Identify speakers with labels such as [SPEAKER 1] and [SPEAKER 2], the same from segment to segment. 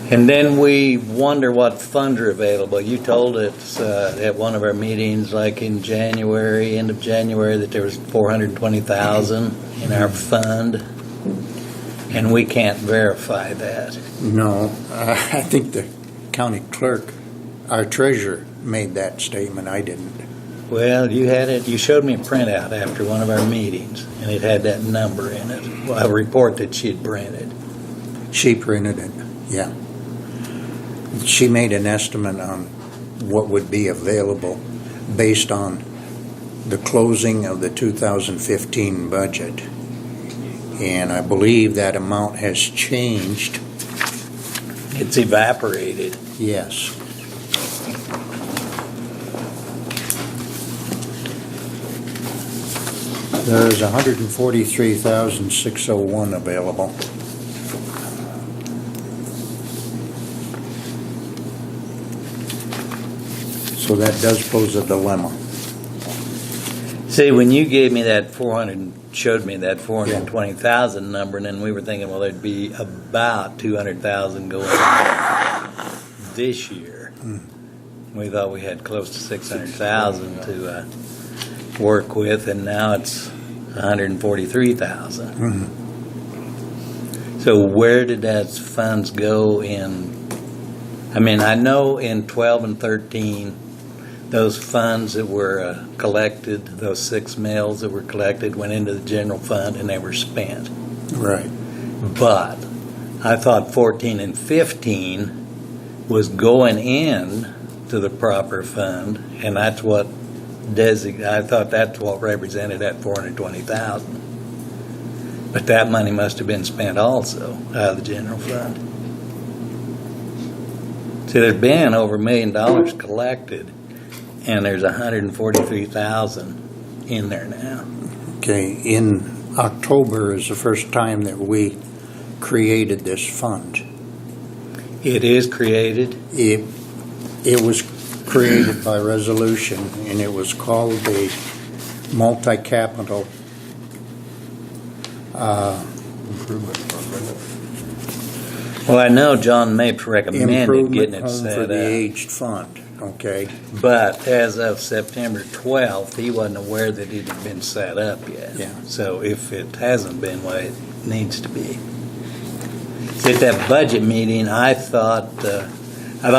[SPEAKER 1] And then we wonder what funds are available. You told us at one of our meetings, like in January, end of January, that there was $420,000 in our fund, and we can't verify that.
[SPEAKER 2] No, I think the county clerk, our treasurer, made that statement. I didn't.
[SPEAKER 1] Well, you had it. You showed me a printout after one of our meetings, and it had that number in it. Well, a report that she'd printed.
[SPEAKER 2] She printed it, yeah. She made an estimate on what would be available based on the closing of the 2015 budget. And I believe that amount has changed.
[SPEAKER 1] It's evaporated.
[SPEAKER 2] Yes. There's $143,601 available. So that does pose a dilemma.
[SPEAKER 1] See, when you gave me that showed me that 420,000 number, and then we were thinking, well, there'd be about 200,000 going this year. We thought we had close to 600,000 to work with, and now it's 143,000. So where did that funds go in? I mean, I know in 12 and 13, those funds that were collected, those 6 mills that were collected, went into the general fund and they were spent.
[SPEAKER 2] Right.
[SPEAKER 1] But I thought 14 and 15 was going in to the proper fund, and that's what I thought that's what represented that 420,000. But that money must have been spent also out of the general fund. See, there's been over $1 million collected, and there's 143,000 in there now.
[SPEAKER 2] Okay, in October is the first time that we created this fund.
[SPEAKER 1] It is created?
[SPEAKER 2] It was created by resolution, and it was called the multi-capital
[SPEAKER 3] Improvement fund.
[SPEAKER 1] Well, I know John Mapes recommended getting
[SPEAKER 2] Improvement
[SPEAKER 1] it
[SPEAKER 2] Home
[SPEAKER 1] set
[SPEAKER 2] for
[SPEAKER 1] up.
[SPEAKER 2] the Aged Fund, okay?
[SPEAKER 1] But as of September 12th, he wasn't aware that it had been set up yet.
[SPEAKER 2] Yeah.
[SPEAKER 1] So if it hasn't been, well, it needs to be. See, at that budget meeting, I thought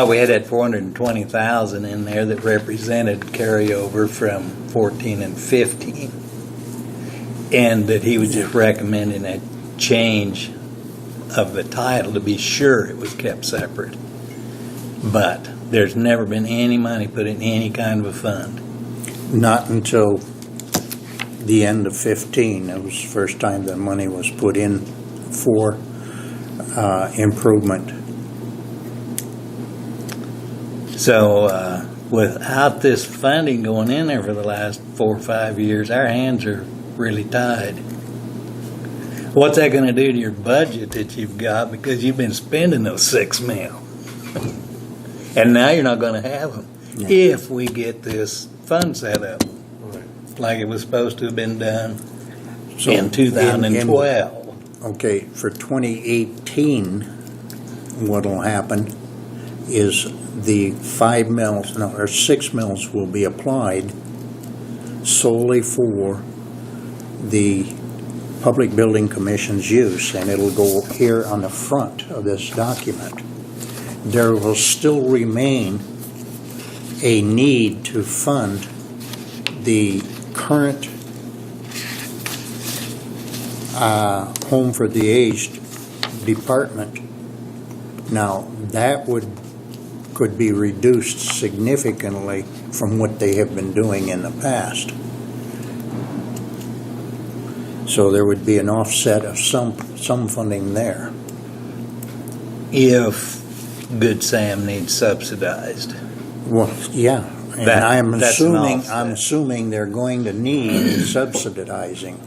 [SPEAKER 1] we had that 420,000 in there that represented carryover from 14 and 15, and that he was just recommending a change of the title to be sure it was kept separate. But there's never been any money put in any kind of a fund.
[SPEAKER 2] Not until the end of 15. It was the first time that money was put in for improvement.
[SPEAKER 1] So without this funding going in there for the last 4 or 5 years, our hands are really tied. What's that going to do to your budget that you've got, because you've been spending those 6 mil? And now you're not going to have them if we get this fund set up like it was supposed to have been done in 2012.
[SPEAKER 2] Okay, for 2018, what'll happen is the 6 mills will be applied solely for the Public Building Commission's use, and it'll go here on the front of this document. There will still remain a need to fund the current Home for the Aged department. Now, that could be reduced significantly from what they have been doing in the past. So there would be an offset of some funding there.
[SPEAKER 1] If Good Sam needs subsidized.
[SPEAKER 2] Well, yeah, and
[SPEAKER 1] That's an offset.
[SPEAKER 2] I'm assuming they're going to need subsidizing.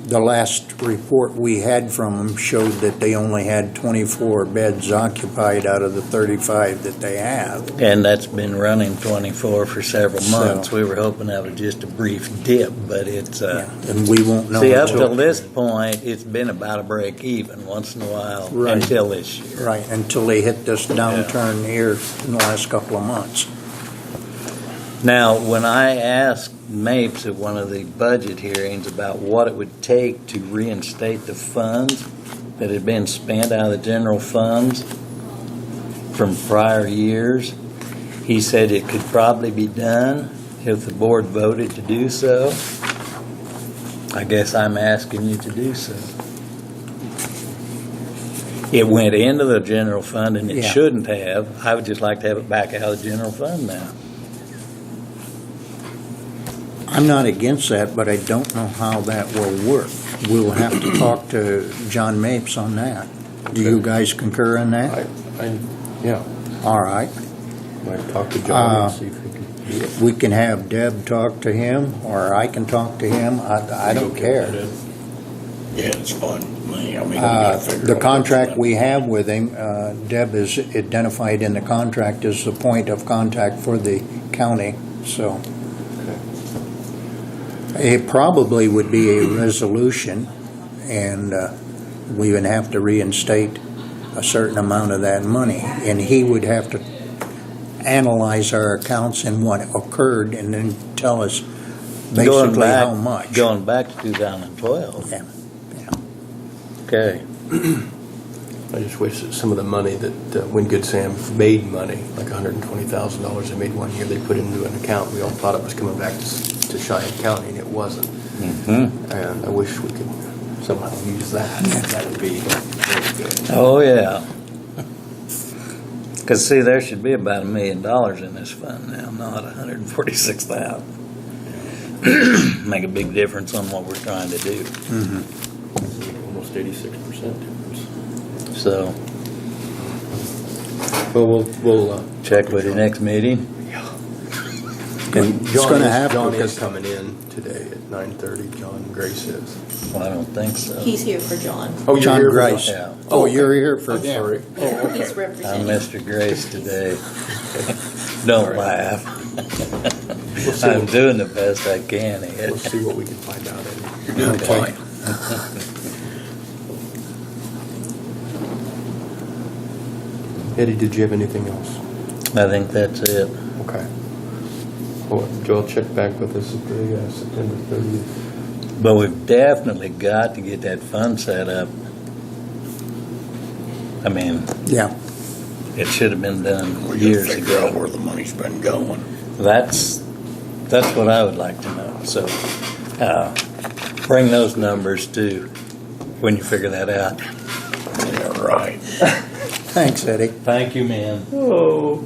[SPEAKER 2] The last report we had from them showed that they only had 24 beds occupied out of the 35 that they have.
[SPEAKER 1] And that's been running 24 for several months.
[SPEAKER 2] So-
[SPEAKER 1] We were hoping that was just a brief dip, but it's,
[SPEAKER 2] And we won't know
[SPEAKER 1] see, up
[SPEAKER 2] until-
[SPEAKER 1] till this point, it's been about a break even once in a while
[SPEAKER 2] Right.
[SPEAKER 1] until this year.
[SPEAKER 2] Right, until they hit this downturn here in the last couple of months.
[SPEAKER 1] Now, when I asked Mapes at one of the budget hearings about what it would take to reinstate the funds that had been spent out of the general funds from prior years, he said it could probably be done if the board voted to do so. I guess I'm asking you to do so. It went into the general fund and it
[SPEAKER 2] Yeah.
[SPEAKER 1] shouldn't have. I would just like to have it back out of the general fund now.
[SPEAKER 2] I'm not against that, but I don't know how that will work. We'll have to talk to John Mapes on that. Do you guys concur on that?
[SPEAKER 3] Yeah,
[SPEAKER 2] All right.
[SPEAKER 3] might talk to John and see if we can do it.
[SPEAKER 2] We can have Deb talk to him, or I can talk to him. I don't care.
[SPEAKER 4] Yeah, it's fun. I mean, we gotta figure
[SPEAKER 2] The
[SPEAKER 4] out
[SPEAKER 2] contract
[SPEAKER 4] what's
[SPEAKER 2] we have with him, Deb is identified in the contract as the point of contact for the county, so. It probably would be a resolution, and we would have to reinstate a certain amount of that money. And he would have to analyze our accounts and what occurred, and then tell us basically how much.
[SPEAKER 1] Going back to 2012.
[SPEAKER 2] Yeah.
[SPEAKER 1] Okay.
[SPEAKER 3] I just wish that some of the money that when Good Sam made money, like $120,000 they made one year, they put into an account. We all thought it was coming back to Cheyenne County, and it wasn't.
[SPEAKER 1] Mm-hmm.
[SPEAKER 3] And I wish we could somehow use that. That would be very good.
[SPEAKER 1] Oh, yeah. Because, see, there should be about $1 million in this fund now, not $146,000. Make a big difference on what we're trying to do.
[SPEAKER 3] Almost 86% difference.
[SPEAKER 1] So,
[SPEAKER 3] Well, we'll
[SPEAKER 1] check with the next meeting.
[SPEAKER 2] And it's gonna happen
[SPEAKER 3] John
[SPEAKER 2] because-
[SPEAKER 3] is coming in today at 9:30. John Grace is.
[SPEAKER 1] Well, I don't think so.
[SPEAKER 5] He's here for John.
[SPEAKER 3] Oh, you're
[SPEAKER 2] John
[SPEAKER 3] here for
[SPEAKER 2] Grice.
[SPEAKER 1] Yeah.
[SPEAKER 2] Oh, you're here for
[SPEAKER 3] I'm
[SPEAKER 2] them.
[SPEAKER 3] sorry.
[SPEAKER 5] He's
[SPEAKER 1] I'm
[SPEAKER 5] representing.
[SPEAKER 1] Mr. Grace today. Don't laugh.
[SPEAKER 3] We'll see
[SPEAKER 1] I'm
[SPEAKER 3] what-
[SPEAKER 1] doing the best I can,
[SPEAKER 3] We'll
[SPEAKER 1] Ed.
[SPEAKER 3] see what we can find out. Eddie.
[SPEAKER 4] You're doing fine.
[SPEAKER 3] Eddie, did you have anything else?
[SPEAKER 1] I think that's it.
[SPEAKER 3] Okay. Well, Joel, check back with us at the September 30th.
[SPEAKER 1] But we've definitely got to get that fund set up. I mean,
[SPEAKER 2] Yeah,
[SPEAKER 1] it should have been done
[SPEAKER 4] We gotta
[SPEAKER 1] years
[SPEAKER 4] figure out
[SPEAKER 1] ago.
[SPEAKER 4] where the money's been going.
[SPEAKER 1] That's what I would like to know. So, bring those numbers too when you figure that out.
[SPEAKER 4] Yeah, right.
[SPEAKER 2] thanks, Eddie.
[SPEAKER 1] Thank you, man.
[SPEAKER 3] Oh.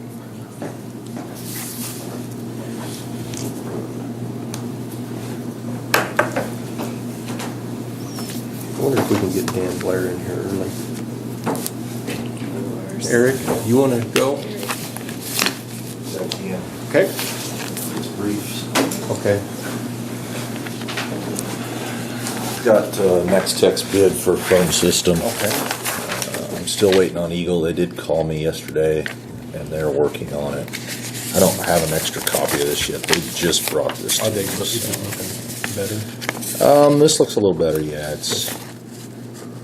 [SPEAKER 3] I wonder if we can get Dan Blair in here early. Eric, you want to go? Okay. Okay.
[SPEAKER 6] Got Next Tech's bid for phone system.
[SPEAKER 3] Okay.
[SPEAKER 6] I'm still waiting on Eagle. They did call me yesterday, and they're working on it. I don't have an extra copy of this yet. They just brought this
[SPEAKER 3] Are
[SPEAKER 6] to
[SPEAKER 3] they
[SPEAKER 6] me.
[SPEAKER 3] looking better?
[SPEAKER 6] This looks a little better. Yeah, it's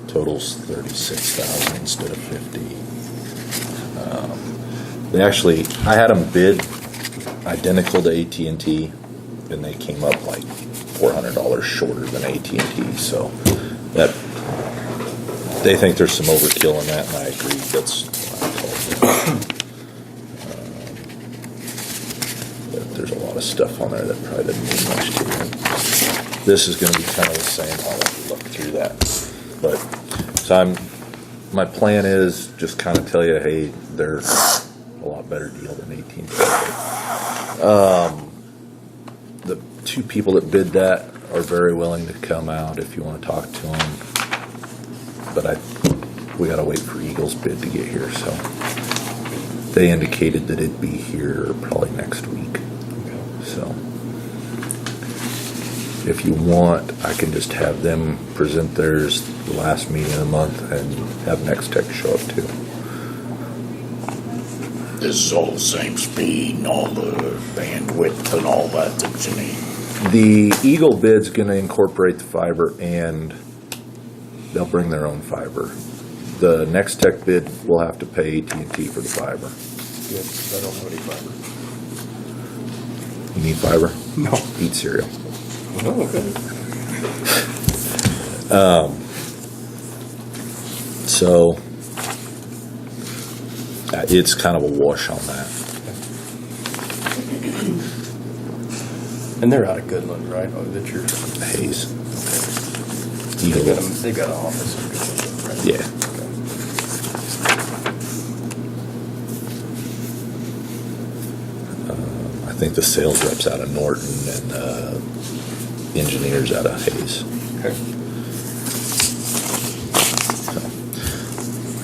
[SPEAKER 6] totals 36,000 instead of 50. They actually, I had them bid identical to AT&T, and they came up like $400 shorter than AT&T. So that they think there's some overkill in that, and I agree. That's what I told them. But there's a lot of stuff on there that probably doesn't mean much to you. This is going to be kind of the same. I'll let you look through that. But so my plan is just kind of tell you, hey, they're a lot better deal than AT&T. The two people that bid that are very willing to come out if you want to talk to them. But we got to wait for Eagle's bid to get here. So they indicated that it'd be here probably next week. So if you want, I can just have them present theirs the last meeting of the month and have Next Tech show up too.
[SPEAKER 4] This is all the same speed and all the bandwidth and all that you need.
[SPEAKER 6] The Eagle bid's going to incorporate the fiber, and they'll bring their own fiber. The Next Tech bid will have to pay AT&T for the fiber.
[SPEAKER 3] Good, 'cause I don't have any fiber.
[SPEAKER 6] You need fiber?
[SPEAKER 3] No.
[SPEAKER 6] Eat cereal.
[SPEAKER 3] Oh, okay.
[SPEAKER 6] So it's kind of a wash on that.
[SPEAKER 3] And they're out of Goodland, right? Oh, that's your
[SPEAKER 6] Hayes.
[SPEAKER 3] They got an office in Goodland, right?
[SPEAKER 6] Yeah. I think the sales rep's out of Norton and engineers out of Hayes.
[SPEAKER 3] Okay.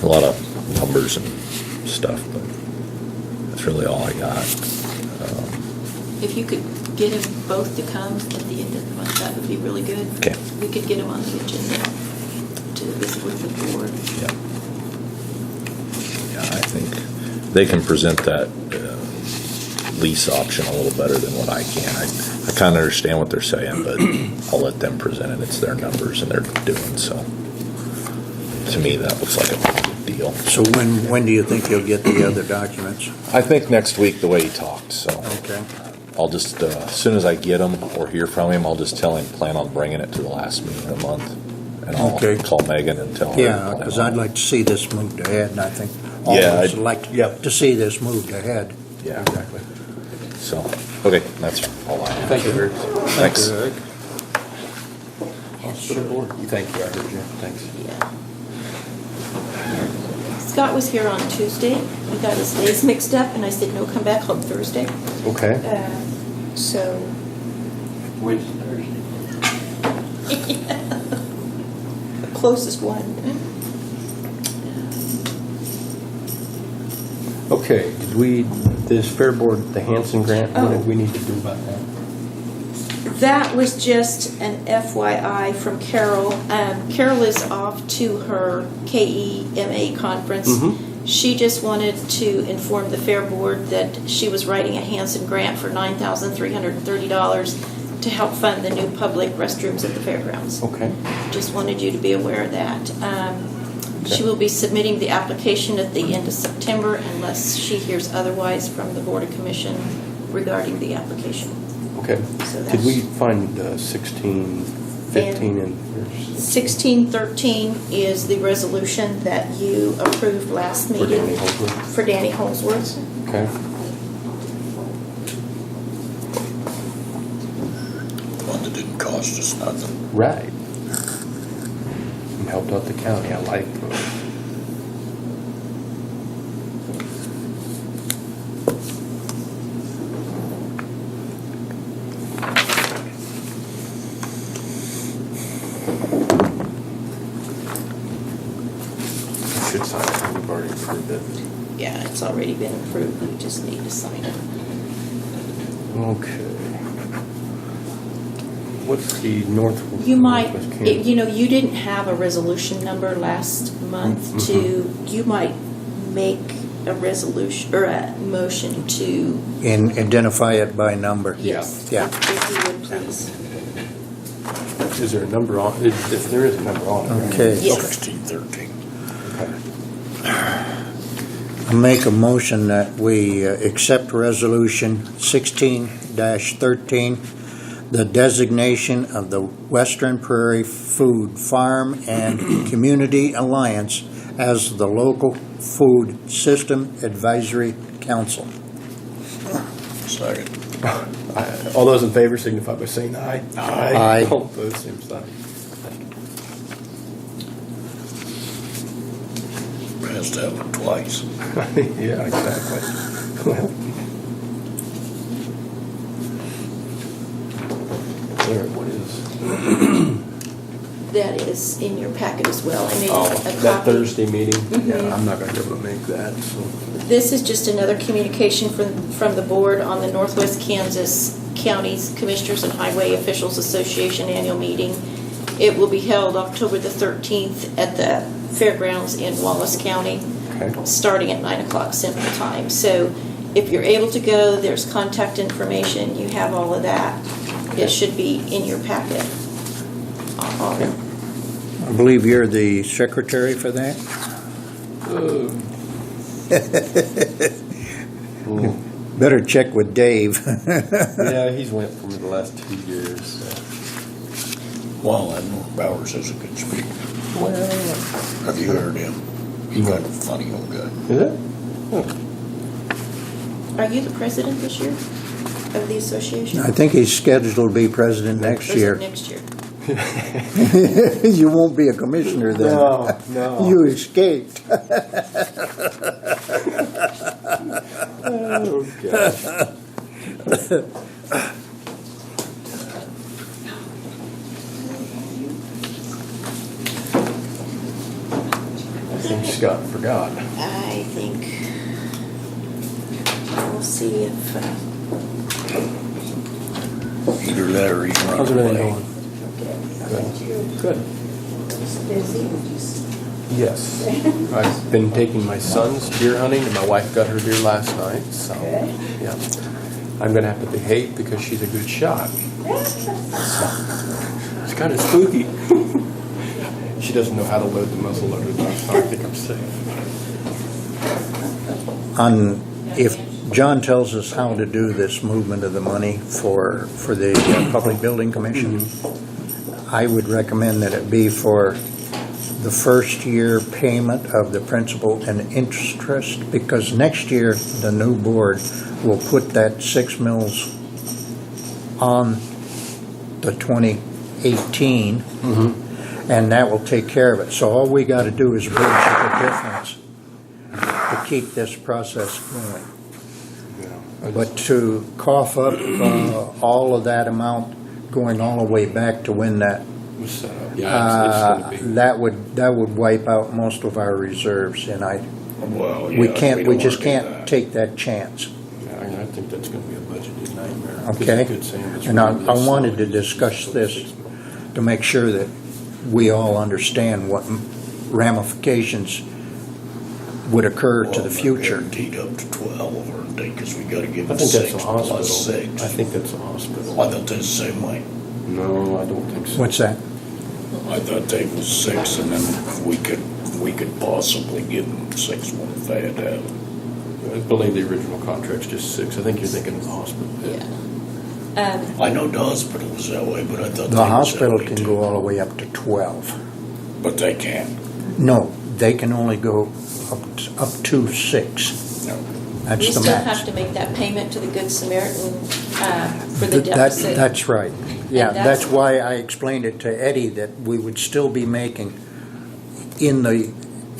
[SPEAKER 6] A lot of numbers and stuff, but that's really all I got.
[SPEAKER 5] If you could get them both to come at the end of the month, that would be really good.
[SPEAKER 6] Okay.
[SPEAKER 5] We could get them on the agenda to visit with the board.
[SPEAKER 6] Yeah. Yeah, I think they can present that lease option a little better than what I can. I kind of understand what they're saying, but I'll let them present it. It's their numbers and they're doing so. To me, that looks like a good deal.
[SPEAKER 2] So when do you think you'll get the other documents?
[SPEAKER 6] I think next week, the way he talked, so.
[SPEAKER 2] Okay.
[SPEAKER 6] I'll just, as soon as I get him or hear from him, I'll just tell him, plan on bringing it to the last meeting of the month. And I'll
[SPEAKER 2] Okay.
[SPEAKER 6] call Megan and tell her.
[SPEAKER 2] Yeah, because I'd like to see this moved ahead, and I think all
[SPEAKER 6] Yeah,
[SPEAKER 2] of us
[SPEAKER 6] I'd-
[SPEAKER 2] would like to see this moved ahead.
[SPEAKER 6] Yeah,
[SPEAKER 3] Exactly.
[SPEAKER 6] so, okay, that's all I have.
[SPEAKER 3] Thank you, Rick.
[SPEAKER 6] Thanks.
[SPEAKER 3] Hospital board. Thank you, I heard you. Thanks.
[SPEAKER 5] Yeah. Scott was here on Tuesday. We got his days mixed up, and I said, no, come back on Thursday.
[SPEAKER 3] Okay.
[SPEAKER 5] So.
[SPEAKER 4] Which Thursday?
[SPEAKER 5] The closest one.
[SPEAKER 3] Okay, this Fair Board, the Hanson grant, what
[SPEAKER 5] Oh.
[SPEAKER 3] do we need to do about that?
[SPEAKER 5] That was just an FYI from Carol. Carol is off to her KEMA conference.
[SPEAKER 3] Mhm.
[SPEAKER 5] She just wanted to inform the Fair Board that she was writing a Hanson grant for $9,330 to help fund the new public restrooms at the fairgrounds.
[SPEAKER 3] Okay.
[SPEAKER 5] Just wanted you to be aware of that. She
[SPEAKER 3] Okay.
[SPEAKER 5] will be submitting the application at the end of September unless she hears otherwise from the Board of Commission regarding the application.
[SPEAKER 3] Okay.
[SPEAKER 5] So
[SPEAKER 3] Did
[SPEAKER 5] that's-
[SPEAKER 3] we find 16, 15 and?
[SPEAKER 5] 1613 is the resolution that you approved last
[SPEAKER 3] For
[SPEAKER 5] meeting.
[SPEAKER 3] Danny Holdsworth?
[SPEAKER 5] For Danny Holdsworth.
[SPEAKER 3] Okay.
[SPEAKER 4] One that didn't cost us nothing.
[SPEAKER 3] Right. And helped out the county, I like those. I should sign it, we've already approved it.
[SPEAKER 5] Yeah, it's already been approved. You just need to sign it.
[SPEAKER 3] Okay. What's the Northwest
[SPEAKER 5] You might,
[SPEAKER 3] Kansas?
[SPEAKER 5] you didn't have a resolution number last month you might make a resolution or a motion to.
[SPEAKER 2] And identify it by number.
[SPEAKER 5] Yes.
[SPEAKER 2] Yeah.
[SPEAKER 5] If you would, please.
[SPEAKER 3] Is there a number on, if there is a number on it? right?
[SPEAKER 2] Okay.
[SPEAKER 5] Yes.
[SPEAKER 4] 1613.
[SPEAKER 2] I make a motion that we accept resolution 16-13, the designation of the Western Prairie Food Farm and Community Alliance as the local food system advisory council.
[SPEAKER 4] Second.
[SPEAKER 3] All those in favor signify by saying aye.
[SPEAKER 2] Aye.
[SPEAKER 3] All opposed, same sign.
[SPEAKER 4] Has to have it twice.
[SPEAKER 3] Yeah, exactly. Well. There, what is?
[SPEAKER 5] That is in your packet as well. I made
[SPEAKER 3] Oh,
[SPEAKER 5] a copy.
[SPEAKER 3] that Thursday meeting?
[SPEAKER 5] Mhm.
[SPEAKER 3] Yeah, I'm not gonna be able to make that, so.
[SPEAKER 5] This is just another communication from the board on the Northwest Kansas Counties Commissioners and Highway Officials Association annual meeting. It will be held October the 13th at the fairgrounds in Wallace County,
[SPEAKER 3] Okay.
[SPEAKER 5] starting at 9 o'clock Central Time. So if you're able to go, there's contact information. You have all of that. It should be in your packet.
[SPEAKER 2] I believe you're the secretary for that? Better check with Dave.
[SPEAKER 3] Yeah, he's went for me the last 2 years. So.
[SPEAKER 4] Well, that Norm Bowers is a good speaker.
[SPEAKER 3] Well,
[SPEAKER 4] Have you heard him? He's kind of a funny old guy.
[SPEAKER 3] is it?
[SPEAKER 5] Are you the president this year of the association?
[SPEAKER 2] I think he's scheduled to be president next
[SPEAKER 5] Or is it
[SPEAKER 2] year.
[SPEAKER 5] next year.
[SPEAKER 2] You won't be a commissioner then.
[SPEAKER 3] No.
[SPEAKER 2] You escaped.
[SPEAKER 3] Oh, gosh. I think Scott forgot.
[SPEAKER 5] I think we'll see if
[SPEAKER 4] Either that or he's
[SPEAKER 3] How's
[SPEAKER 4] running
[SPEAKER 3] everything
[SPEAKER 4] away.
[SPEAKER 3] going? Good. Yes. I've been taking my sons deer hunting, and my wife got her deer last night, so, yeah. I'm gonna have to behave because she's a good shot. So, it's kind of spooky. She doesn't know how to load the muzzle loader, though, so I think I'm safe.
[SPEAKER 2] If John tells us how to do this movement of the money for the Public Building Commission, I would recommend that it be for the first year payment of the principal and interest, because next year, the new board will put that 6 mils on the 2018, and that will take care of it. So all we got to do is bridge the difference to keep this process going. But to cough up all of that amount going all the way back to when that
[SPEAKER 3] Set up. Yeah, it's gonna be.
[SPEAKER 2] that would wipe out most of our reserves, and
[SPEAKER 4] Well,
[SPEAKER 2] we
[SPEAKER 4] yeah,
[SPEAKER 2] can't,
[SPEAKER 4] don't
[SPEAKER 2] we just
[SPEAKER 4] wanna do
[SPEAKER 2] can't
[SPEAKER 4] that.
[SPEAKER 2] take that chance.
[SPEAKER 3] Yeah, I think that's gonna be a budgeted nightmare. 'Cause
[SPEAKER 2] Okay?
[SPEAKER 3] Good Sam is
[SPEAKER 2] And I
[SPEAKER 3] really slow.
[SPEAKER 2] wanted to discuss this to make sure that we all understand what ramifications would occur to
[SPEAKER 4] Well,
[SPEAKER 2] the
[SPEAKER 4] they're
[SPEAKER 2] future.
[SPEAKER 4] Guaranteed up to 12, aren't they? Because we got to give
[SPEAKER 3] I
[SPEAKER 4] them
[SPEAKER 3] think that's
[SPEAKER 4] 6
[SPEAKER 3] a
[SPEAKER 4] plus
[SPEAKER 3] hospital.
[SPEAKER 4] 6.
[SPEAKER 3] I think that's a hospital.
[SPEAKER 4] I thought they was the same way.
[SPEAKER 3] No, I don't think so.
[SPEAKER 2] What's that?
[SPEAKER 4] I thought they was 6, and then we could possibly give them 6 more if they had to have it.
[SPEAKER 3] I believe the original contract's just 6. I think you're thinking of the hospital.
[SPEAKER 5] yeah.
[SPEAKER 4] I know the hospital was that way, but I thought
[SPEAKER 2] The
[SPEAKER 4] they was
[SPEAKER 2] hospital
[SPEAKER 4] that way
[SPEAKER 2] can
[SPEAKER 4] too.
[SPEAKER 2] go all the way up to 12.
[SPEAKER 4] But they can't.
[SPEAKER 2] No, they can only go up to 6.
[SPEAKER 4] No.
[SPEAKER 5] We
[SPEAKER 2] That's the
[SPEAKER 5] still have
[SPEAKER 2] max.
[SPEAKER 5] to make that payment to the Good Samaritan for the
[SPEAKER 2] That-
[SPEAKER 5] deficit.
[SPEAKER 2] That's right. Yeah,
[SPEAKER 5] And that's-
[SPEAKER 2] that's why I explained it to Eddie, that we would still be making, in the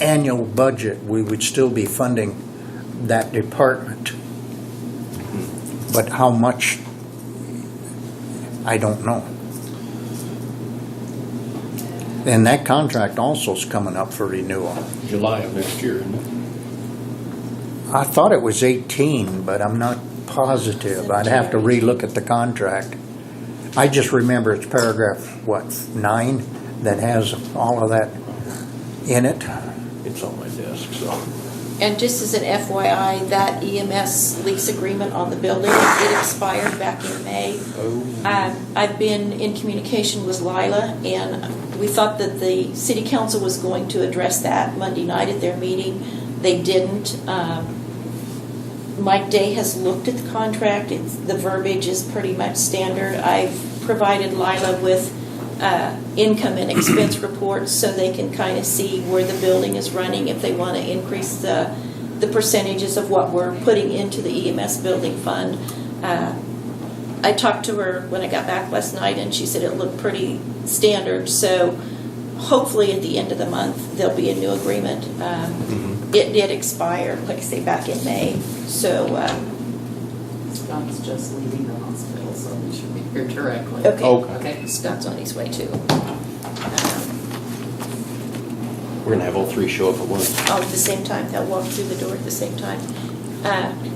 [SPEAKER 2] annual budget, we would still be funding that department. But how much, I don't know. And that contract also is coming up for renewal.
[SPEAKER 3] July of next year, isn't it?
[SPEAKER 2] I thought it was 18, but I'm not positive. I'd have to relook at the contract. I just remember it's paragraph, 9, that has all of that in it.
[SPEAKER 3] It's on my desk, so.
[SPEAKER 5] And just as an FYI, that EMS lease agreement on the building, it expired back in May. I've been in communication with Lila, and we thought that the city council was going to address that Monday night at their meeting. They didn't. Mike Day has looked at the contract. The verbiage is pretty much standard. I've provided Lila with income and expense reports so they can kind of see where the building is running, if they want to increase the percentages of what we're putting into the EMS building fund. I talked to her when I got back last night, and she said it looked pretty standard. So hopefully at the end of the month, there'll be a new agreement. It did expire, like I say, back in May. So,
[SPEAKER 7] Scott's just leaving the hospital, so we should be here directly.
[SPEAKER 5] okay.
[SPEAKER 7] Okay.
[SPEAKER 5] Scott's on his way too.
[SPEAKER 3] We're gonna have all 3 show up at once.
[SPEAKER 5] All at the same time, they'll walk through the door at the same time.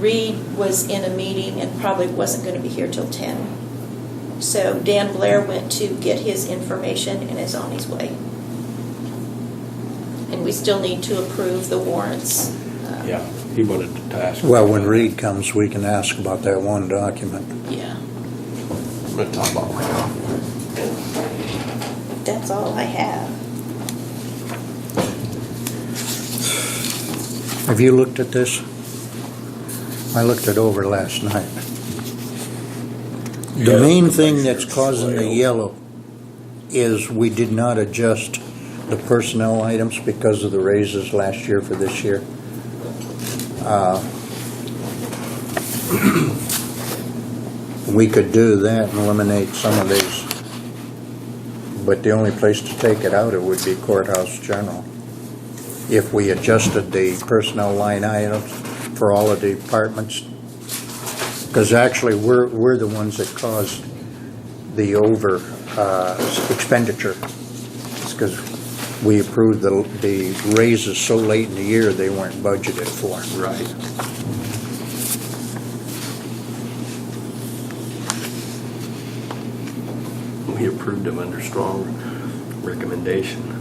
[SPEAKER 5] Reed was in a meeting and probably wasn't going to be here till 10. So Dan Blair went to get his information and is on his way. And we still need to approve the warrants.
[SPEAKER 3] Yeah, he wanted to ask.
[SPEAKER 2] Well, when Reed comes, we can ask about that one document.
[SPEAKER 5] Yeah,
[SPEAKER 3] I'm gonna talk about it.
[SPEAKER 5] that's all I have.
[SPEAKER 2] Have you looked at this? I looked it over last night. The
[SPEAKER 4] Yeah,
[SPEAKER 2] main
[SPEAKER 4] the
[SPEAKER 2] thing that's
[SPEAKER 4] picture's
[SPEAKER 2] causing the
[SPEAKER 4] swale.
[SPEAKER 2] yellow is we did not adjust the personnel items because of the raises last year for this year. We could do that and eliminate some of these, but the only place to take it out, it would be courthouse general. If we adjusted the personnel line items for all of the departments, because actually we're the ones that caused the over expenditure. It's because we approved the raises so late in the year they weren't budgeted for.
[SPEAKER 3] Right. We approved them under strong recommendation.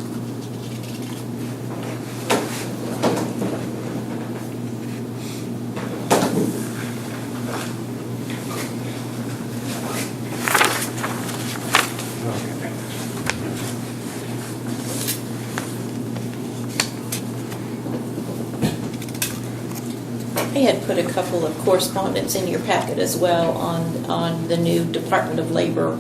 [SPEAKER 5] I had put a couple of correspondence in your packet as well on the new Department of Labor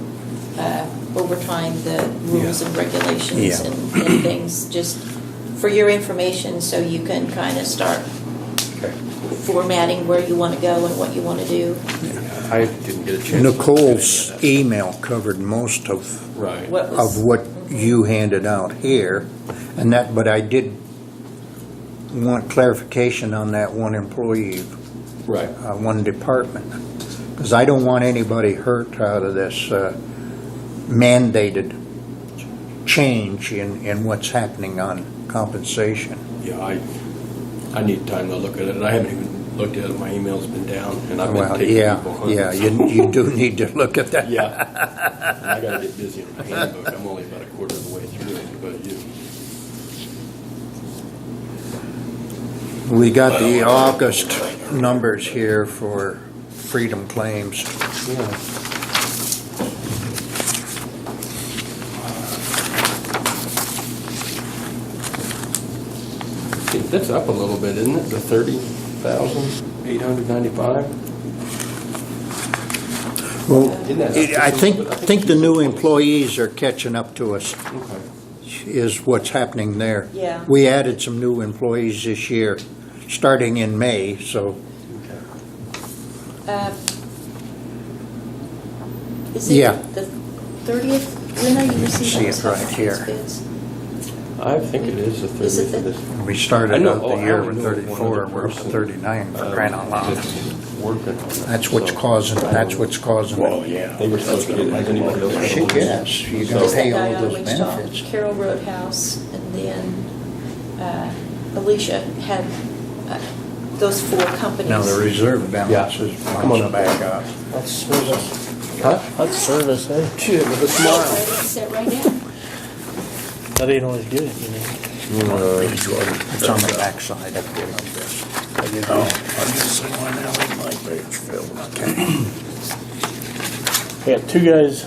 [SPEAKER 5] overtime, the rules and regulations
[SPEAKER 2] Yeah.
[SPEAKER 5] and things, just for your information, so you can kind of start
[SPEAKER 3] Okay.
[SPEAKER 5] formatting where you want to go and what you want to do.
[SPEAKER 3] I didn't get a chance.
[SPEAKER 2] Nicole's email covered most of
[SPEAKER 3] Right.
[SPEAKER 5] What was,
[SPEAKER 2] what you handed out here, and that, but I did want clarification on that one employee,
[SPEAKER 3] Right.
[SPEAKER 2] one department, because I don't want anybody hurt out of this mandated change in what's happening on compensation.
[SPEAKER 3] Yeah, I need time to look at it, and I haven't even looked at it. My email's been down, and I've been
[SPEAKER 2] Well,
[SPEAKER 3] taking
[SPEAKER 2] yeah,
[SPEAKER 3] people home.
[SPEAKER 2] yeah, you do need to look at that.
[SPEAKER 3] Yeah. I gotta get busy on my handbook. I'm only about a quarter of the way through it, but you.
[SPEAKER 2] We got the August numbers here for freedom claims.
[SPEAKER 3] Yeah. That's up a little bit, isn't it? The 30,895.
[SPEAKER 2] Well,
[SPEAKER 3] Isn't that up
[SPEAKER 2] I
[SPEAKER 3] just a
[SPEAKER 2] think,
[SPEAKER 3] little bit?
[SPEAKER 2] think the new employees are catching up to us,
[SPEAKER 3] Okay.
[SPEAKER 2] is what's happening there.
[SPEAKER 5] Yeah.
[SPEAKER 2] We added some new employees this year, starting in May, so,
[SPEAKER 5] is it
[SPEAKER 2] Yeah.
[SPEAKER 5] the 30th? When are you receiving
[SPEAKER 2] See it
[SPEAKER 5] those
[SPEAKER 2] right
[SPEAKER 5] health
[SPEAKER 2] here.
[SPEAKER 5] insurance bids?
[SPEAKER 3] I think it is the 30th
[SPEAKER 5] Is it
[SPEAKER 3] of this.
[SPEAKER 2] we
[SPEAKER 3] I
[SPEAKER 2] started
[SPEAKER 3] know-
[SPEAKER 2] out
[SPEAKER 3] oh,
[SPEAKER 2] the
[SPEAKER 3] I
[SPEAKER 2] year
[SPEAKER 3] only
[SPEAKER 2] with
[SPEAKER 3] know one
[SPEAKER 2] 34,
[SPEAKER 3] other
[SPEAKER 2] and we're up to
[SPEAKER 3] person,
[SPEAKER 2] 39 for crying out loud.
[SPEAKER 3] that's working on that.
[SPEAKER 2] That's what's
[SPEAKER 3] So,
[SPEAKER 2] causing,
[SPEAKER 3] I don't
[SPEAKER 2] that's
[SPEAKER 3] know.
[SPEAKER 2] what's causing
[SPEAKER 4] Well,
[SPEAKER 2] it.
[SPEAKER 4] yeah.
[SPEAKER 3] They were supposed to get, has anybody else?
[SPEAKER 2] Shit, yes, you gotta
[SPEAKER 5] Just
[SPEAKER 2] pay
[SPEAKER 5] that guy
[SPEAKER 2] all
[SPEAKER 5] out of
[SPEAKER 2] those
[SPEAKER 5] Wichita,
[SPEAKER 2] benefits.
[SPEAKER 5] Carroll Roadhouse, and then Alicia had those four companies.
[SPEAKER 2] Now, the reserve balance is
[SPEAKER 3] Come on up.
[SPEAKER 2] back up.
[SPEAKER 8] That's service.
[SPEAKER 3] Huh?
[SPEAKER 8] That's service, eh?
[SPEAKER 3] Shit, with a
[SPEAKER 5] Sit
[SPEAKER 3] smile.
[SPEAKER 5] right down.
[SPEAKER 8] That ain't always good, you know.
[SPEAKER 2] It's on the backside of this.
[SPEAKER 4] Oh, I'm just saying right now, my page filled.
[SPEAKER 8] I got two guys,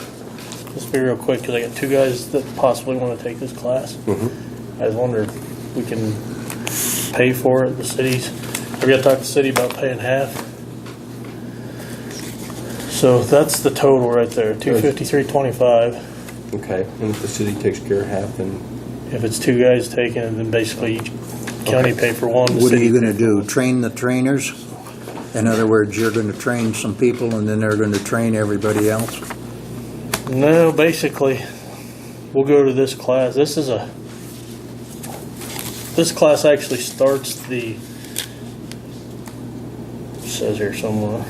[SPEAKER 8] let's be real quick, because I got two guys that possibly want to take this class. I was wondering if we can pay for it, the cities. Have you got to talk to the city about paying half? So that's the total right there, $253.25.
[SPEAKER 3] Okay, and if the city takes care of half, then
[SPEAKER 8] If it's two guys taking it, then basically each county pay for one. the
[SPEAKER 2] What are
[SPEAKER 8] city
[SPEAKER 2] you gonna
[SPEAKER 8] pay for
[SPEAKER 2] do,
[SPEAKER 8] one.
[SPEAKER 2] train the trainers? In other words, you're gonna train some people and then they're gonna train everybody else?
[SPEAKER 8] No, basically, we'll go to this class. This class actually starts it says here somewhere.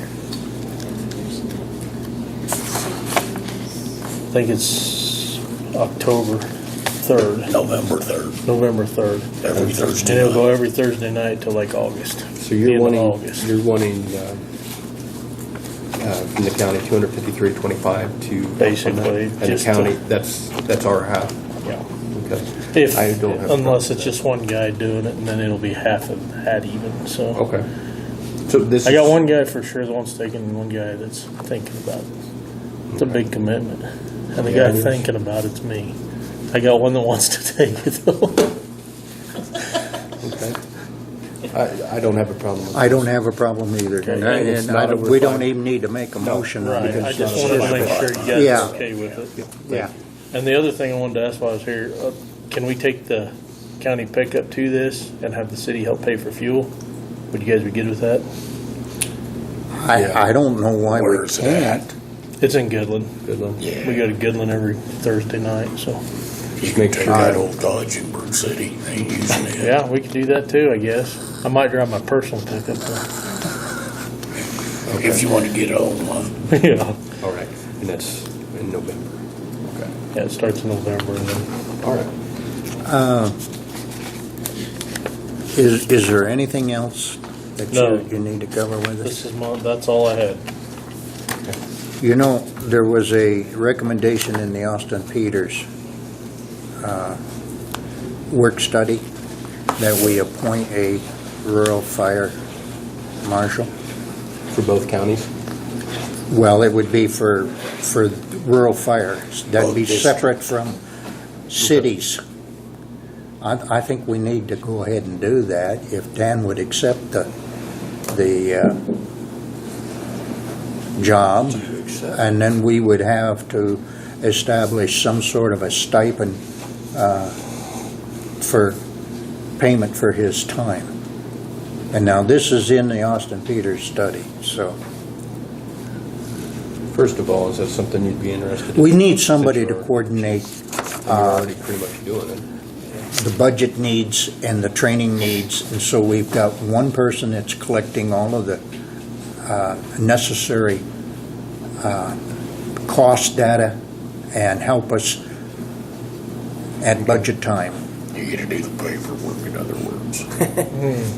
[SPEAKER 8] I think it's October 3rd,
[SPEAKER 4] November 3rd,
[SPEAKER 8] November 3rd.
[SPEAKER 4] every
[SPEAKER 8] And
[SPEAKER 4] Thursday
[SPEAKER 8] it'll go
[SPEAKER 4] night.
[SPEAKER 8] every Thursday night till like August.
[SPEAKER 3] so
[SPEAKER 8] The
[SPEAKER 3] you're
[SPEAKER 8] end of
[SPEAKER 3] wanting
[SPEAKER 8] August.
[SPEAKER 3] from the county, 253.25 to.
[SPEAKER 8] Basically,
[SPEAKER 3] And the
[SPEAKER 8] just
[SPEAKER 3] county,
[SPEAKER 8] to-
[SPEAKER 3] that's our half.
[SPEAKER 8] Yeah.
[SPEAKER 3] Okay.
[SPEAKER 8] If,
[SPEAKER 3] I don't have a problem
[SPEAKER 8] unless
[SPEAKER 3] with
[SPEAKER 8] it's
[SPEAKER 3] that.
[SPEAKER 8] just one guy doing it, and then it'll be half of that even, so.
[SPEAKER 3] Okay. So this
[SPEAKER 8] I got
[SPEAKER 3] is-
[SPEAKER 8] one guy for sure that wants taking, and one guy that's thinking about it. It's a big commitment. And the
[SPEAKER 3] Yeah,
[SPEAKER 8] guy
[SPEAKER 3] it is.
[SPEAKER 8] thinking about it's me. I got one that wants to take it though.
[SPEAKER 3] Okay. I don't have a problem with that.
[SPEAKER 2] I don't have a problem either.
[SPEAKER 8] Okay.
[SPEAKER 2] And
[SPEAKER 3] It's not over
[SPEAKER 2] we don't
[SPEAKER 3] five.
[SPEAKER 2] even need to make a motion. on
[SPEAKER 8] Right,
[SPEAKER 2] it.
[SPEAKER 8] I
[SPEAKER 3] it's
[SPEAKER 8] just
[SPEAKER 3] not
[SPEAKER 8] wanted to
[SPEAKER 3] a
[SPEAKER 8] make sure you guys
[SPEAKER 2] Yeah.
[SPEAKER 8] are okay with it.
[SPEAKER 2] Yeah.
[SPEAKER 8] And the other thing I wanted to ask while I was here, can we take the county pickup to this and have the city help pay for fuel? Would you guys be good with that?
[SPEAKER 2] I don't know why we
[SPEAKER 4] Where's it at?
[SPEAKER 2] can't.
[SPEAKER 8] It's in Goodland.
[SPEAKER 3] Good one.
[SPEAKER 4] Yeah.
[SPEAKER 8] We go to Goodland every Thursday night, so.
[SPEAKER 4] You can take that old Dodge in Bird City. They ain't using it.
[SPEAKER 8] Yeah, we could do that too, I guess. I might drive my personal pickup though.
[SPEAKER 4] If you want to get home,
[SPEAKER 8] Yeah.
[SPEAKER 3] All right. And that's in November. Okay.
[SPEAKER 8] Yeah, it starts in November and then.
[SPEAKER 3] All right.
[SPEAKER 2] Is there anything else that
[SPEAKER 8] No.
[SPEAKER 2] you need to cover with us?
[SPEAKER 8] This is that's all I had.
[SPEAKER 2] You know, there was a recommendation in the Austin Peters work study that we appoint a rural fire marshal.
[SPEAKER 3] For both counties?
[SPEAKER 2] Well, it would be for rural fire. That'd be
[SPEAKER 4] Both
[SPEAKER 2] separate from cities. I think we need to go ahead and do that if Dan would accept the job. And then we would have to establish some sort of a stipend for payment for his time. And now this is in the Austin Peters study, so
[SPEAKER 3] First of all, is that something you'd be interested in?
[SPEAKER 2] we need somebody
[SPEAKER 3] Since
[SPEAKER 2] to
[SPEAKER 3] you're-
[SPEAKER 2] coordinate
[SPEAKER 3] You're already pretty much doing it.
[SPEAKER 2] the budget needs and the training needs. And so we've got one person that's collecting all of the necessary cost data and help us at budget time.
[SPEAKER 4] you get to do the paperwork, in other words.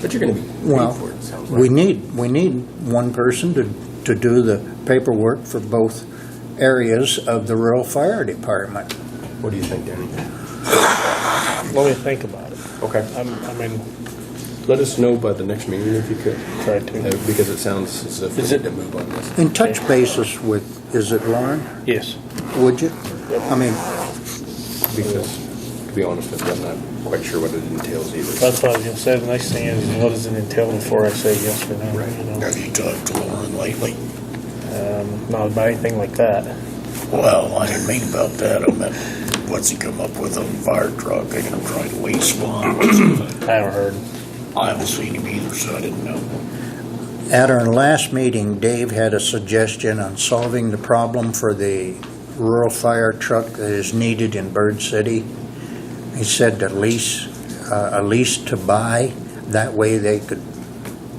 [SPEAKER 3] But you're going to be
[SPEAKER 2] Well,
[SPEAKER 3] paid for it, it sounds like.
[SPEAKER 2] we need one person to do the paperwork for both areas of the rural fire department.
[SPEAKER 3] What do you think, Danny?
[SPEAKER 8] Let me think about it.
[SPEAKER 3] Okay.
[SPEAKER 8] I mean,
[SPEAKER 3] Let us know by the next meeting if you could.
[SPEAKER 8] try to.
[SPEAKER 3] Because it sounds as if we
[SPEAKER 8] Is
[SPEAKER 3] need
[SPEAKER 8] it-
[SPEAKER 3] to move on this.
[SPEAKER 2] In touch basis with, is it Lauren?
[SPEAKER 8] Yes.
[SPEAKER 2] Would you? I mean,
[SPEAKER 3] Because, to be honest with you, I'm not quite sure what it entails either.
[SPEAKER 8] That's what I was gonna say. The next thing is, what does it entail before I say yes or no?
[SPEAKER 3] Right.
[SPEAKER 8] You know?
[SPEAKER 4] Have you talked to Lauren lately?
[SPEAKER 8] Not about anything like that.
[SPEAKER 4] Well, I didn't mean about that. I meant, what's he come up with on the fire truck? They're gonna try to lease one.
[SPEAKER 8] I haven't heard.
[SPEAKER 4] I haven't seen him either, so I didn't know.
[SPEAKER 2] at our last meeting, Dave had a suggestion on solving the problem for the rural fire truck that is needed in Bird City. He said to lease, a lease to buy, that way they could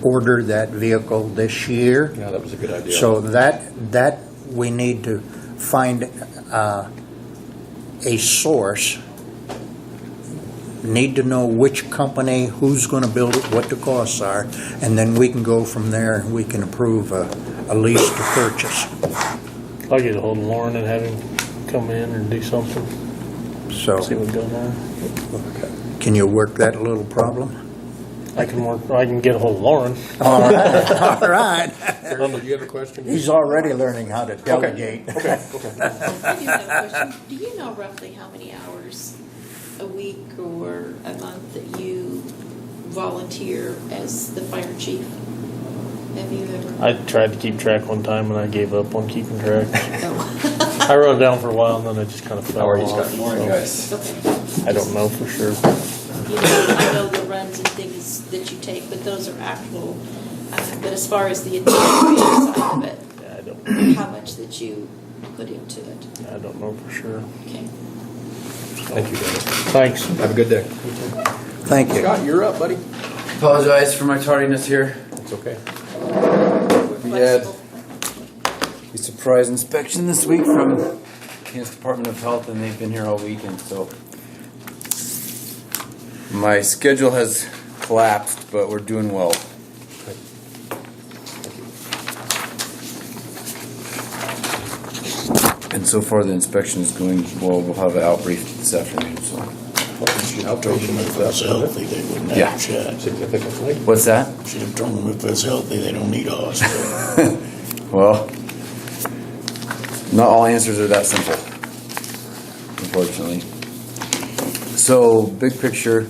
[SPEAKER 2] order that vehicle this year.
[SPEAKER 3] Yeah, that was a good idea.
[SPEAKER 2] So that we need to find a source, need to know which company, who's going to build it, what the costs are, and then we can go from there and we can approve a lease to purchase.
[SPEAKER 8] I'll get a hold of Lauren and have him come in and do something,
[SPEAKER 2] So
[SPEAKER 8] see what goes on.
[SPEAKER 2] can you work that little problem?
[SPEAKER 8] I can get a hold of Lauren.
[SPEAKER 2] All right, all right.
[SPEAKER 3] Aaron, did you have a question?
[SPEAKER 2] He's already learning how to delegate.
[SPEAKER 5] I do have a question. Do you know roughly how many hours a week or a month that you volunteer as the fire chief? Have you ever?
[SPEAKER 8] I tried to keep track one time and I gave up on keeping track.
[SPEAKER 5] No.
[SPEAKER 8] I wrote it down for a while and then I just kind of fell
[SPEAKER 3] How are you,
[SPEAKER 8] off.
[SPEAKER 3] Scott? Morning, guys.
[SPEAKER 5] Okay.
[SPEAKER 8] I don't know for sure.
[SPEAKER 5] You know, I know the runs and things that you take, but those are actual, but as far as the administrative side of it,
[SPEAKER 8] Yeah, I don't.
[SPEAKER 5] how much that you put into it.
[SPEAKER 8] I don't know for sure.
[SPEAKER 5] Okay.
[SPEAKER 3] Thank you, Dennis.
[SPEAKER 8] Thanks.
[SPEAKER 3] Have a good day.
[SPEAKER 2] Thank you.
[SPEAKER 3] Scott, you're up, buddy.
[SPEAKER 9] Apologize for my tardiness here.
[SPEAKER 3] It's okay.
[SPEAKER 9] We had a surprise inspection this week from Kansas Department of Health, and they've been here all weekend, so my schedule has collapsed, but we're doing well. so far the inspection is going well. We'll have an outbrief this afternoon. So,
[SPEAKER 4] Should have told them if it's healthy, they wouldn't
[SPEAKER 9] Yeah.
[SPEAKER 4] have a shot.
[SPEAKER 3] Significantly.
[SPEAKER 9] what's that?
[SPEAKER 4] Should have told them if it's healthy, they don't need a hospital.
[SPEAKER 9] Well, not all answers are that simple, unfortunately. So, big picture,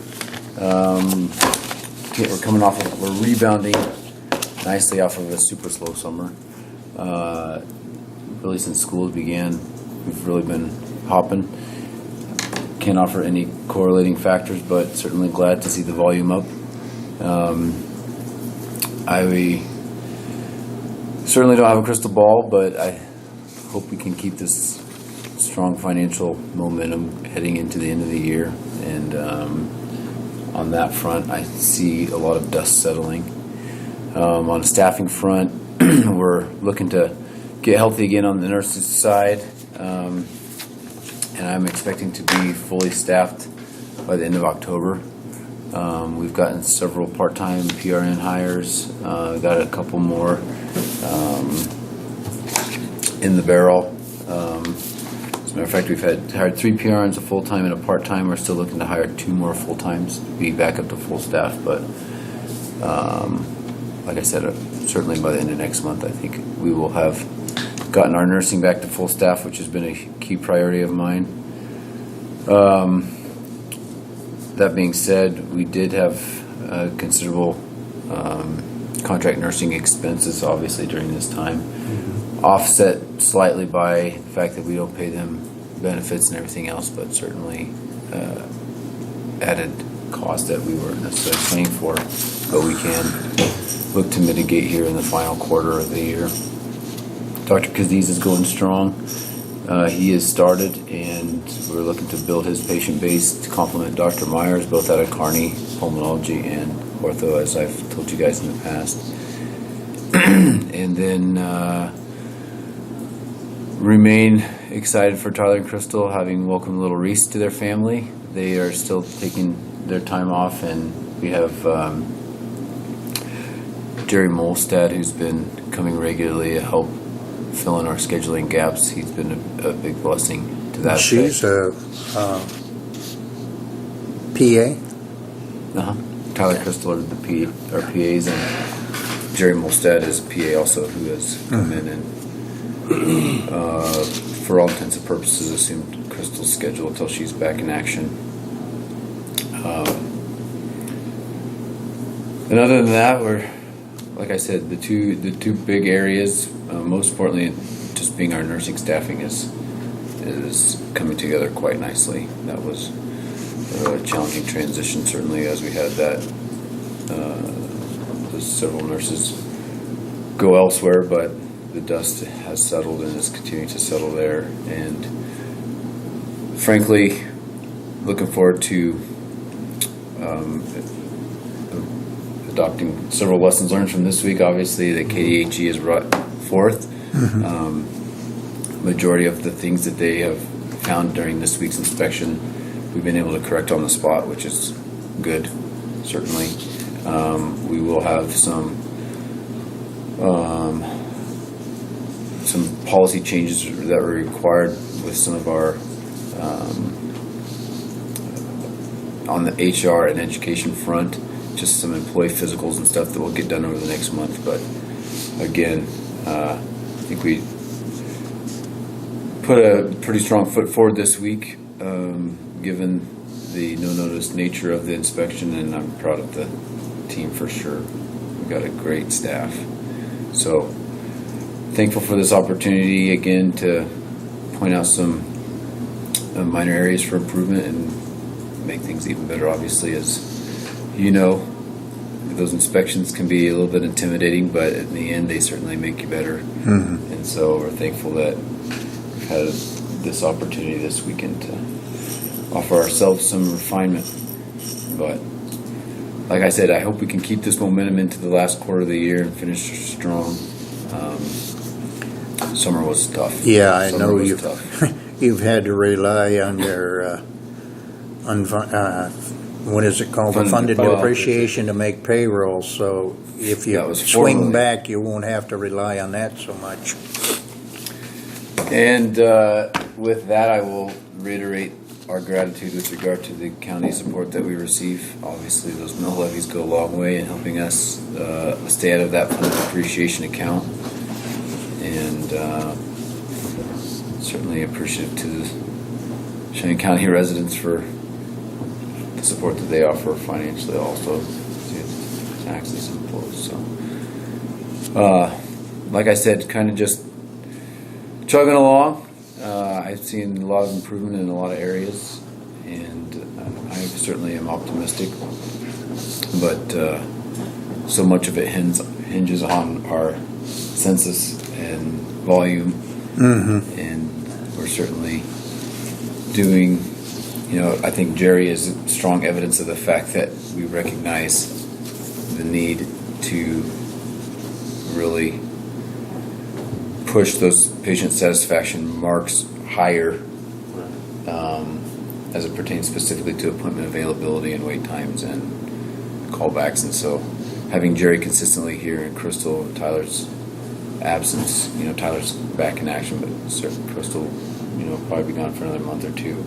[SPEAKER 9] we're rebounding nicely off of a super slow summer. Really since school began, we've really been hopping. Can't offer any correlating factors, but certainly glad to see the volume up. I certainly don't have a crystal ball, but I hope we can keep this strong financial momentum heading into the end of the year. And on that front, I see a lot of dust settling. On a staffing front, we're looking to get healthy again on the nurses side. And I'm expecting to be fully staffed by the end of October. We've gotten several part-time PRN hires. Got a couple more in the barrel. As a matter of fact, we've hired 3 PRNs, a full-time and a part-time. We're still looking to hire 2 more full-times to be back up to full staff. But like I said, certainly by the end of next month, I think we will have gotten our nursing back to full staff, which has been a key priority of mine. That being said, we did have considerable contract nursing expenses, obviously, during this time, offset slightly by the fact that we don't pay them benefits and everything else, but certainly added cost that we weren't necessarily paying for, but we can look to mitigate here in the final quarter of the year. Dr. Kaziz is going strong. He has started, and we're looking to build his patient base to complement Dr. Myers, both out of Kearney, pulmonology, and ortho, as I've told you guys in the past. And then remain excited for Tyler and Crystal, having welcomed little Reese to their family. They are still taking their time off, and we have Jerry Molstad, who's been coming regularly to help fill in our scheduling gaps. He's been a big blessing to that.
[SPEAKER 2] She's a PA.
[SPEAKER 9] Tyler Crystal are the PAs, and Jerry Molstad is a PA also, who has come in and, for all intents and purposes, assumed Crystal's schedule until she's back in action. And other than that, we're, like I said, the two big areas. Most importantly, just being our nursing staffing is coming together quite nicely. That was a challenging transition, certainly, as we had that several nurses go elsewhere, but the dust has settled and is continuing to settle there. And frankly, looking forward to adopting several lessons learned from this week. Obviously, the KDHE has brought forth majority of the things that they have found during this week's inspection. We've been able to correct on the spot, which is good, certainly. We will have some policy changes that were required with some of our on the HR and education front, just some employee physicals and stuff that will get done over the next month. But again, I think we put a pretty strong foot forward this week, given the no-notice nature of the inspection, and I'm proud of the team for sure. We've got a great staff. So thankful for this opportunity again to point out some minor areas for improvement and make things even better. Obviously, as you know, those inspections can be a little bit intimidating, but in the end, they certainly make you better. And so we're thankful that we've had this opportunity this weekend to offer ourselves some refinement. But like I said, I hope we can keep this momentum into the last quarter of the year and finish strong. Summer was tough.
[SPEAKER 2] Yeah, I
[SPEAKER 9] Summer
[SPEAKER 2] know
[SPEAKER 9] was
[SPEAKER 2] you've
[SPEAKER 9] tough.
[SPEAKER 2] you've had to rely on your what is it called?
[SPEAKER 9] Funded
[SPEAKER 2] Funded depreciation to make payroll. So if
[SPEAKER 9] That
[SPEAKER 2] you
[SPEAKER 9] was
[SPEAKER 2] swing
[SPEAKER 9] formerly.
[SPEAKER 2] back, you won't have to rely on that so much.
[SPEAKER 9] And with that, I will reiterate our gratitude with regard to the county support that we receive. Obviously, those mill levies go a long way in helping us stay out of that fund depreciation account. And certainly appreciative to the Cheyenne County residents for the support that they offer financially also to taxes and flows. So, like I said, kind of just chugging along. I've seen a lot of improvement in a lot of areas, and I certainly am optimistic. But so much of it hinges on our census and volume, and we're certainly doing. I think Jerry is strong evidence of the fact that we recognize the need to really push those patient satisfaction marks higher as it pertains specifically to appointment availability and wait times and callbacks. And so having Jerry consistently here and Crystal and Tyler's absence, Tyler's back in action, but certainly Crystal, probably be gone for another month or two.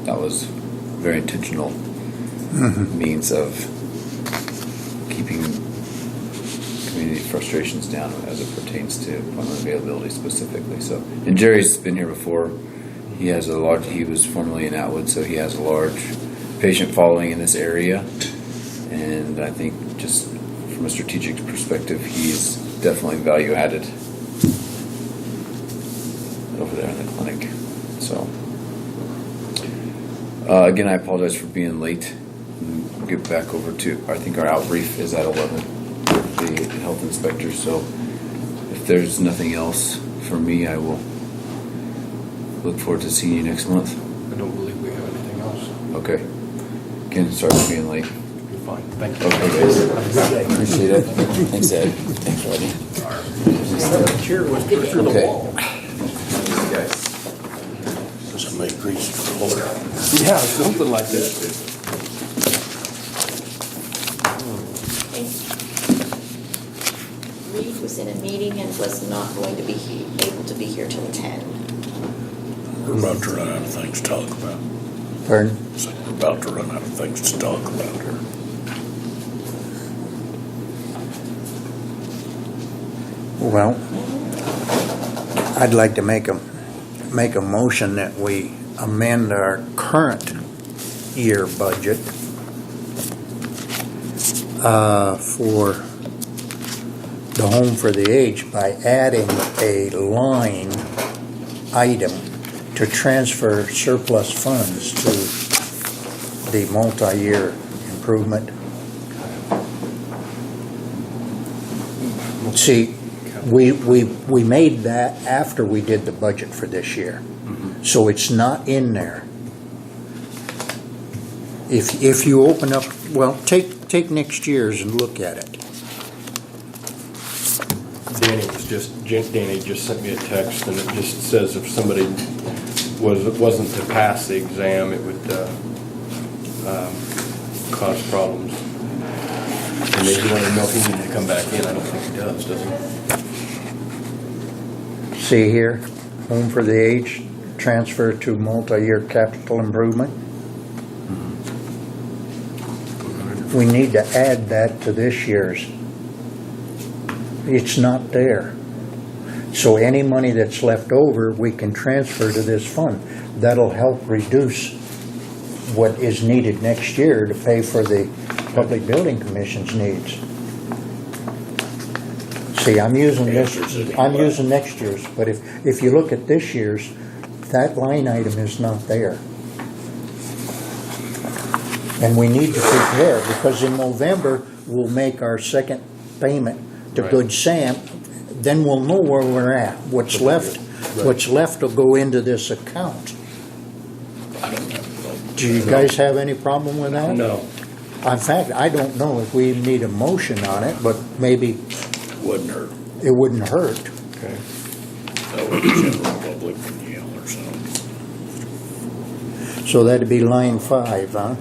[SPEAKER 9] That was very intentional means of keeping community frustrations down as it pertains to appointment availability specifically. So, and Jerry's been here before. He was formerly in Atwood, so he has a large patient following in this area. And I think just from a strategic perspective, he's definitely value added over there in the clinic. So, again, I apologize for being late. We'll get back over to, I think our out brief is at 11, the health inspector. So if there's nothing else from me, I will look forward to seeing you next month.
[SPEAKER 3] I don't believe we have anything else.
[SPEAKER 9] Okay. Again, sorry for being late.
[SPEAKER 3] You're fine. Thank you.
[SPEAKER 9] Okay, guys. Appreciate it. Thanks, Ed. Thanks, Rodney. Okay.
[SPEAKER 4] Does it make grease colder?
[SPEAKER 3] Yeah, something like that.
[SPEAKER 5] Reed was in a meeting and was not going to be able to be here till 10.
[SPEAKER 4] We're about to run out of things to talk about.
[SPEAKER 2] Pardon?
[SPEAKER 4] So we're about to run out of things to talk about here.
[SPEAKER 2] Well, I'd like to make a motion that we amend our current year budget for the Home for the Aged by adding a line item to transfer surplus funds to the multi-year improvement. See, we made that after we did the budget for this year. So it's not in there. If you open up, well, take next year's and look at it.
[SPEAKER 3] Danny just sent me a text, and it just says if somebody wasn't to pass the exam, it would cause problems. And maybe want to know if he needs to come back in. I don't think he does he?
[SPEAKER 2] See here, Home for the Aged, transfer to multi-year capital improvement. We need to add that to this year's. It's not there. So any money that's left over, we can transfer to this fund. That'll help reduce what is needed next year to pay for the Public Building Commission's needs. See, I'm using next year's, but if you look at this year's, that line item is not there. And we need to prepare, because in November, we'll make our second payment to Good Sam, then we'll know where we're at. What's left will go into this account. Do you guys have any problem with that?
[SPEAKER 3] No.
[SPEAKER 2] In fact, I don't know if we need a motion on it, but maybe
[SPEAKER 4] Wouldn't hurt.
[SPEAKER 2] it wouldn't hurt.
[SPEAKER 3] Okay.
[SPEAKER 4] That would be general public and yell or something.
[SPEAKER 2] So that'd be line 5, huh?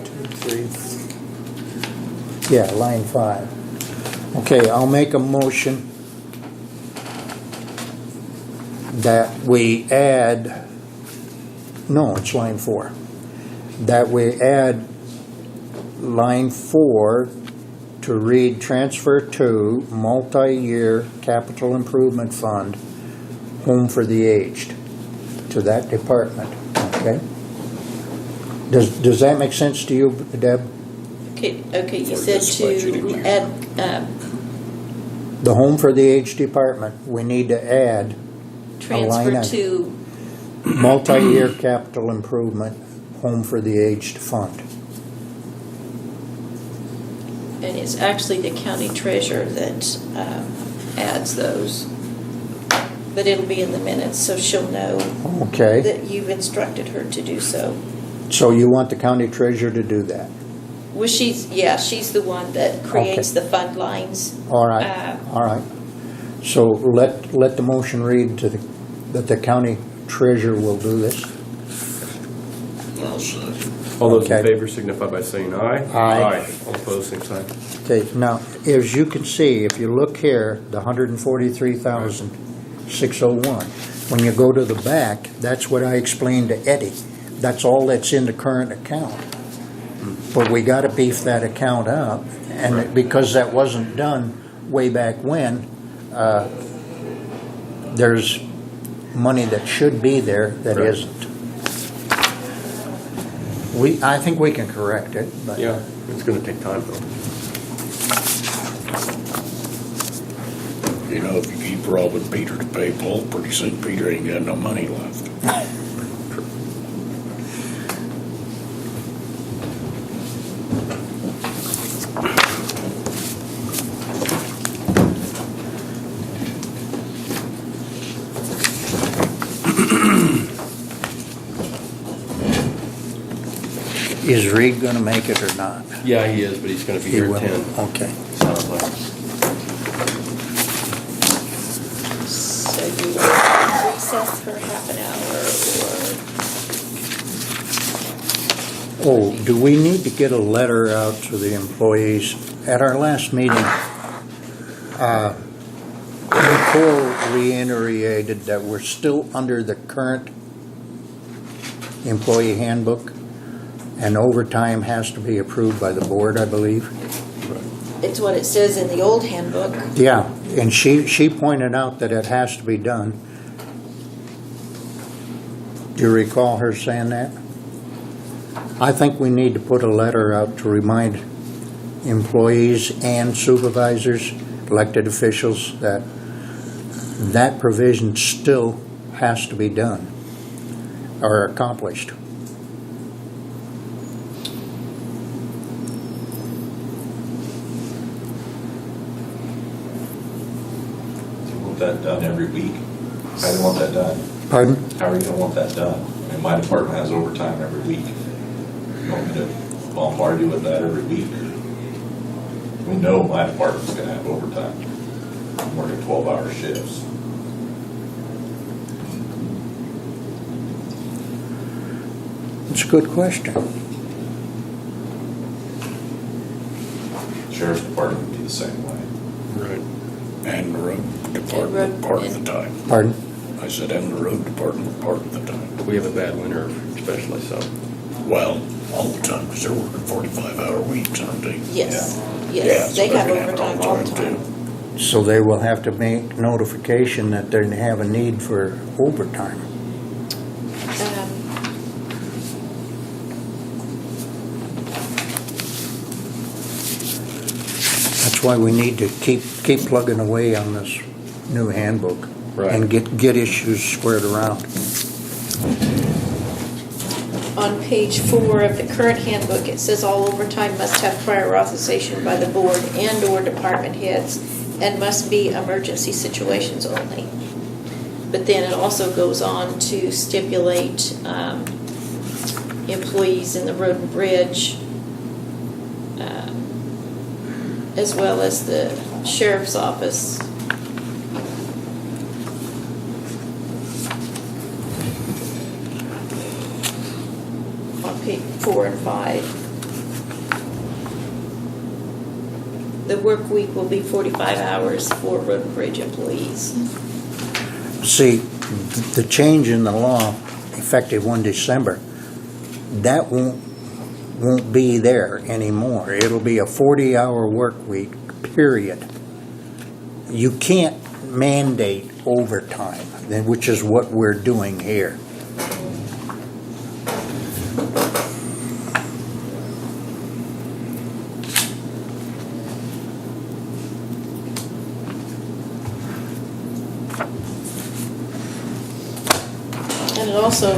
[SPEAKER 8] 2, 3.
[SPEAKER 2] Yeah, line 5. Okay, I'll make a motion that we add, no, it's line 4, that we add line 4 to read transfer to multi-year capital improvement fund, home for the aged, to that department, okay? Does that make sense to you, Deb?
[SPEAKER 5] Okay, you
[SPEAKER 4] For
[SPEAKER 5] said
[SPEAKER 4] this budgeting
[SPEAKER 5] to
[SPEAKER 4] year.
[SPEAKER 5] add,
[SPEAKER 2] The home for the aged department, we need to add
[SPEAKER 5] transfer
[SPEAKER 2] item.
[SPEAKER 5] to,
[SPEAKER 2] multi-year capital improvement, home for the aged fund.
[SPEAKER 5] and it's actually the county treasurer that adds those. But it'll be in the minutes, so she'll know
[SPEAKER 2] Okay,
[SPEAKER 5] that you've instructed her to do so.
[SPEAKER 2] so you want the county treasurer to do that?
[SPEAKER 5] Well, she's the one that creates the fund lines.
[SPEAKER 2] All right, all right. So let the motion read that the county treasurer will do this.
[SPEAKER 4] I'll say.
[SPEAKER 3] All those in
[SPEAKER 2] Okay.
[SPEAKER 3] favor signify by saying aye.
[SPEAKER 2] Aye.
[SPEAKER 3] All opposed, same sign.
[SPEAKER 2] Okay, now, as you can see, if you look here, the 143,601, when you go to the back, that's what I explained to Eddie. That's all that's in the current account. But we gotta beef that account up, and because that wasn't done way back when, there's money that should be there that
[SPEAKER 3] Right.
[SPEAKER 2] isn't. I think we can correct it, but.
[SPEAKER 3] Yeah, it's gonna take time though.
[SPEAKER 4] You know, if you keep robbing Peter to pay Paul, pretty soon Peter ain't got no money left.
[SPEAKER 2] Is Reed gonna make it or not?
[SPEAKER 3] Yeah, he is, but he's gonna be
[SPEAKER 2] He
[SPEAKER 3] here
[SPEAKER 2] will.
[SPEAKER 3] at 10.
[SPEAKER 2] Okay.
[SPEAKER 3] Sounds like.
[SPEAKER 5] So you want recess for half an hour
[SPEAKER 2] Oh, do we need to get a letter out to the employees? At our last meeting, Nicole reiterated that we're still under the current employee handbook, and overtime has to be approved by the board, I believe.
[SPEAKER 5] or it's what it says in the old handbook.
[SPEAKER 2] Yeah, and she pointed out that it has to be done. Do you recall her saying that? I think we need to put a letter out to remind employees and supervisors, elected officials, that that provision still has to be done or accomplished.
[SPEAKER 6] You want that done every week? How do you want that done?
[SPEAKER 2] Pardon?
[SPEAKER 6] How are you gonna want that done? I mean, my department has overtime every week. You want me to bombard you with that every week? We know my department's gonna have overtime. I'm working 12-hour shifts.
[SPEAKER 2] It's a good question.
[SPEAKER 6] Sheriff's department would be the same way.
[SPEAKER 3] Right.
[SPEAKER 4] And the road department part of the time.
[SPEAKER 2] Pardon?
[SPEAKER 4] I said, and the road department part of the time.
[SPEAKER 3] We have a bad winter, especially so.
[SPEAKER 4] Well, all the time, because they're working 45-hour weeks, aren't they?
[SPEAKER 5] Yes,
[SPEAKER 4] Yeah,
[SPEAKER 5] yes,
[SPEAKER 4] so
[SPEAKER 5] they
[SPEAKER 4] they're
[SPEAKER 5] have
[SPEAKER 4] gonna it
[SPEAKER 5] overtime all the time.
[SPEAKER 2] So they will have to make notification that they have a need for overtime. That's why we need to keep plugging away on this new handbook.
[SPEAKER 3] Right.
[SPEAKER 2] And get issues squared around.
[SPEAKER 5] On page 4 of the current handbook, it says all overtime must have prior authorization by the board and/or department heads and must be emergency situations only. But then it also goes on to stipulate employees in the road and bridge, as well as the sheriff's office. On page 4 and 5. The work week will be 45 hours for road and bridge employees.
[SPEAKER 2] See, the change in the law effective 1 December, that won't be there anymore. It'll be a 40-hour work week, period. You can't mandate overtime, which is what we're doing here.
[SPEAKER 5] And it also,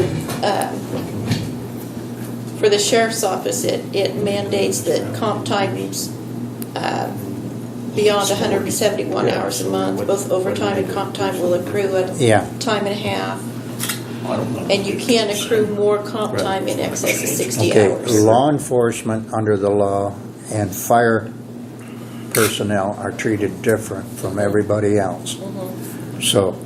[SPEAKER 5] for the sheriff's office, it mandates that comp times beyond 171 hours a month, both overtime and comp time will accrue at
[SPEAKER 2] Yeah.
[SPEAKER 5] time and a half.
[SPEAKER 4] I don't know.
[SPEAKER 5] And you can't accrue more comp time in excess of 60
[SPEAKER 2] Okay,
[SPEAKER 5] hours.
[SPEAKER 2] law enforcement under the law and fire personnel are treated different from everybody else. So,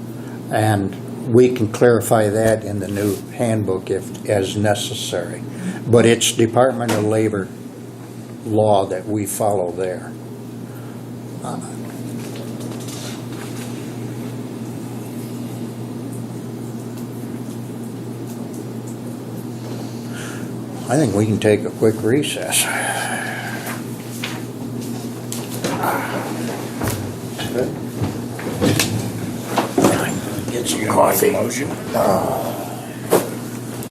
[SPEAKER 2] and we can clarify that in the new handbook if as necessary. But it's Department of Labor law that we follow there. I think we can take a quick recess. Get some
[SPEAKER 4] You gonna make a
[SPEAKER 2] coffee.
[SPEAKER 4] motion?
[SPEAKER 2] Oh.